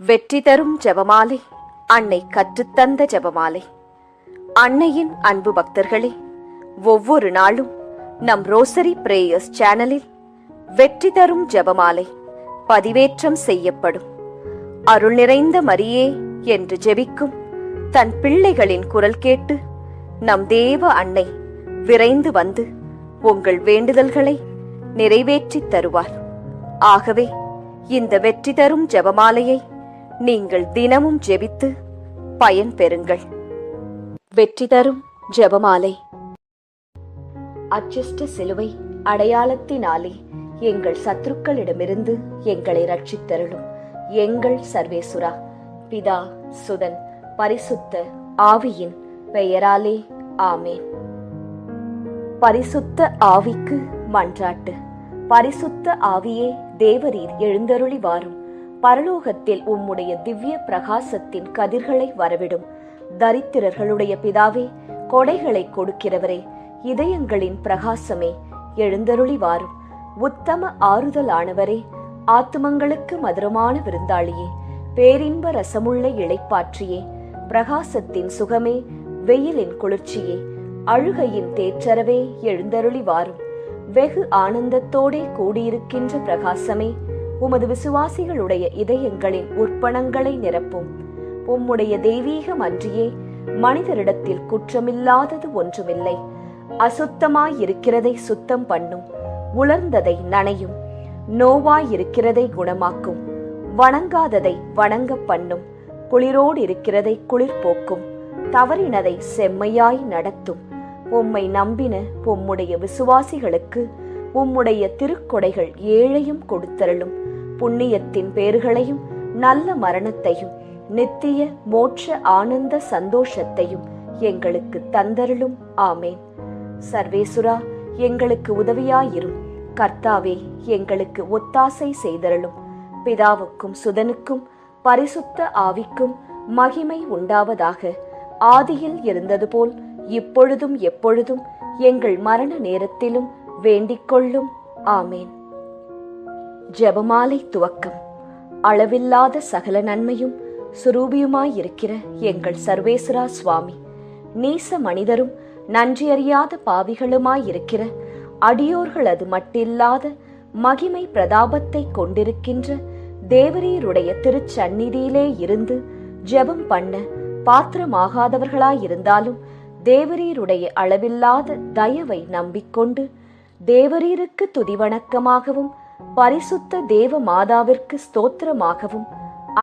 வெற்றி தரும் ஜெபமாலை, அன்னை கற்றுத்தந்த ஜெபமாலை. அன்னையின் அன்பு பக்தர்களே, ஒவ்வொரு நாளும் நம் ரோசரி பிரேயர்ஸ் சேனலில் வெற்றி தரும் ஜெபமாலை பதிவேற்றம் செய்யப்படும். அருள் நிறைந்த மரியே என்று ஜெபிக்கும் தன் பிள்ளைகளின் குரல் கேட்டு நம் தேவ அன்னை விரைந்து வந்து உங்கள் வேண்டுதல்களை நிறைவேற்றித் தருவார். ஆகவே இந்த வெற்றி தரும் ஜெபமாலையை நீங்கள் தினமும் ஜெபித்து பயன் பெறுங்கள். வெற்றி தரும் ஜெபமாலை. அச்சிஷ்ட சிலுவை அடையாளத்தினாலே எங்கள் சத்துருக்களிடமிருந்து எங்களை ரட்சித்தருளும் எங்கள் சர்வேசுரா. பிதா, சுதன், பரிசுத்த ஆவியின் பெயராலே ஆமேன். பரிசுத்த ஆவிக்கு மன்றாட்டு. பரிசுத்த ஆவியே, தேவரீர் எழுந்தருளி வாரும். பரலோகத்தில் உம்முடைய திவ்ய பிரகாசத்தின் கதிர்களை வரவிடும். தரித்திரர்களுடைய பிதாவே, கொடைகளை கொடுக்கிறவரே, இதயங்களின் பிரகாசமே, எழுந்தருளி வாரும். உத்தம ஆறுதலானவரே, ஆத்துமங்களுக்கு மதுரமான விருந்தாளியே, பேரின்ப ரசமுள்ள இளைப்பாற்றியே, பிரகாசத்தின் சுகமே, வெயிலின் குளிர்ச்சியே, அழுகையின் தேற்றரவே, எழுந்தருளி வாரும். வெகு ஆனந்தத்தோடே கூடியிருக்கின்ற பிரகாசமே, உமது விசுவாசிகளுடைய இதயங்களின் உற்பணங்களை நிரப்பும். உம்முடைய தெய்வீகம் அன்றியே மனிதரிடத்தில் குற்றமில்லாதது ஒன்றுமில்லை. அசுத்தமாயிருக்கிறதை சுத்தம் பண்ணும், உலர்ந்ததை நனையும், நோவாயிருக்கிறதை குணமாக்கும், வணங்காததை வணங்க பண்ணும், குளிரோடு இருக்கிறதை குளிர் போக்கும், தவறினதை செம்மையாய் நடத்தும். உம்மை நம்பின உம்முடைய விசுவாசிகளுக்கு உம்முடைய திருக்கொடைகள் ஏழையும் கொடுத்தருளும். புண்ணியத்தின் பேறுகளையும் நல்ல மரணத்தையும் நித்திய மோட்ச ஆனந்த சந்தோஷத்தையும் எங்களுக்கு தந்தருளும். ஆமேன். சர்வேசுரா, எங்களுக்கு உதவியாயிரும். கர்த்தாவே, எங்களுக்கு ஒத்தாசை செய்தருளும். பிதாவுக்கும் சுதனுக்கும் பரிசுத்த ஆவிக்கும் மகிமை உண்டாவதாக. ஆதியில் இருந்தது போல் இப்பொழுதும் எப்பொழுதும் எங்கள் மரண நேரத்திலும் வேண்டிக்கொள்ளும். ஆமேன். ஜெபமாலை துவக்கம். அளவில்லாத சகல நன்மையும் சுரூபியுமாயிருக்கிற எங்கள் சர்வேஸ்வரா சுவாமி, நீச மனிதரும் நன்றியறியாத பாவிகளுமாயிருக்கிற அடியோர்களது மட்டில்லாத மகிமை பிரதாபத்தை கொண்டிருக்கின்ற தேவரீருடைய திருச்சந்நிதியிலே இருந்து ஜெபம் பண்ண பாத்திரமாகாதவர்களாயிருந்தாலும் தேவரீருடைய அளவில்லாத தயவை நம்பிக்கொண்டு தேவரீருக்கு துதிவணக்கமாகவும் பரிசுத்த தேவ மாதாவிற்கு ஸ்தோத்திரமாகவும்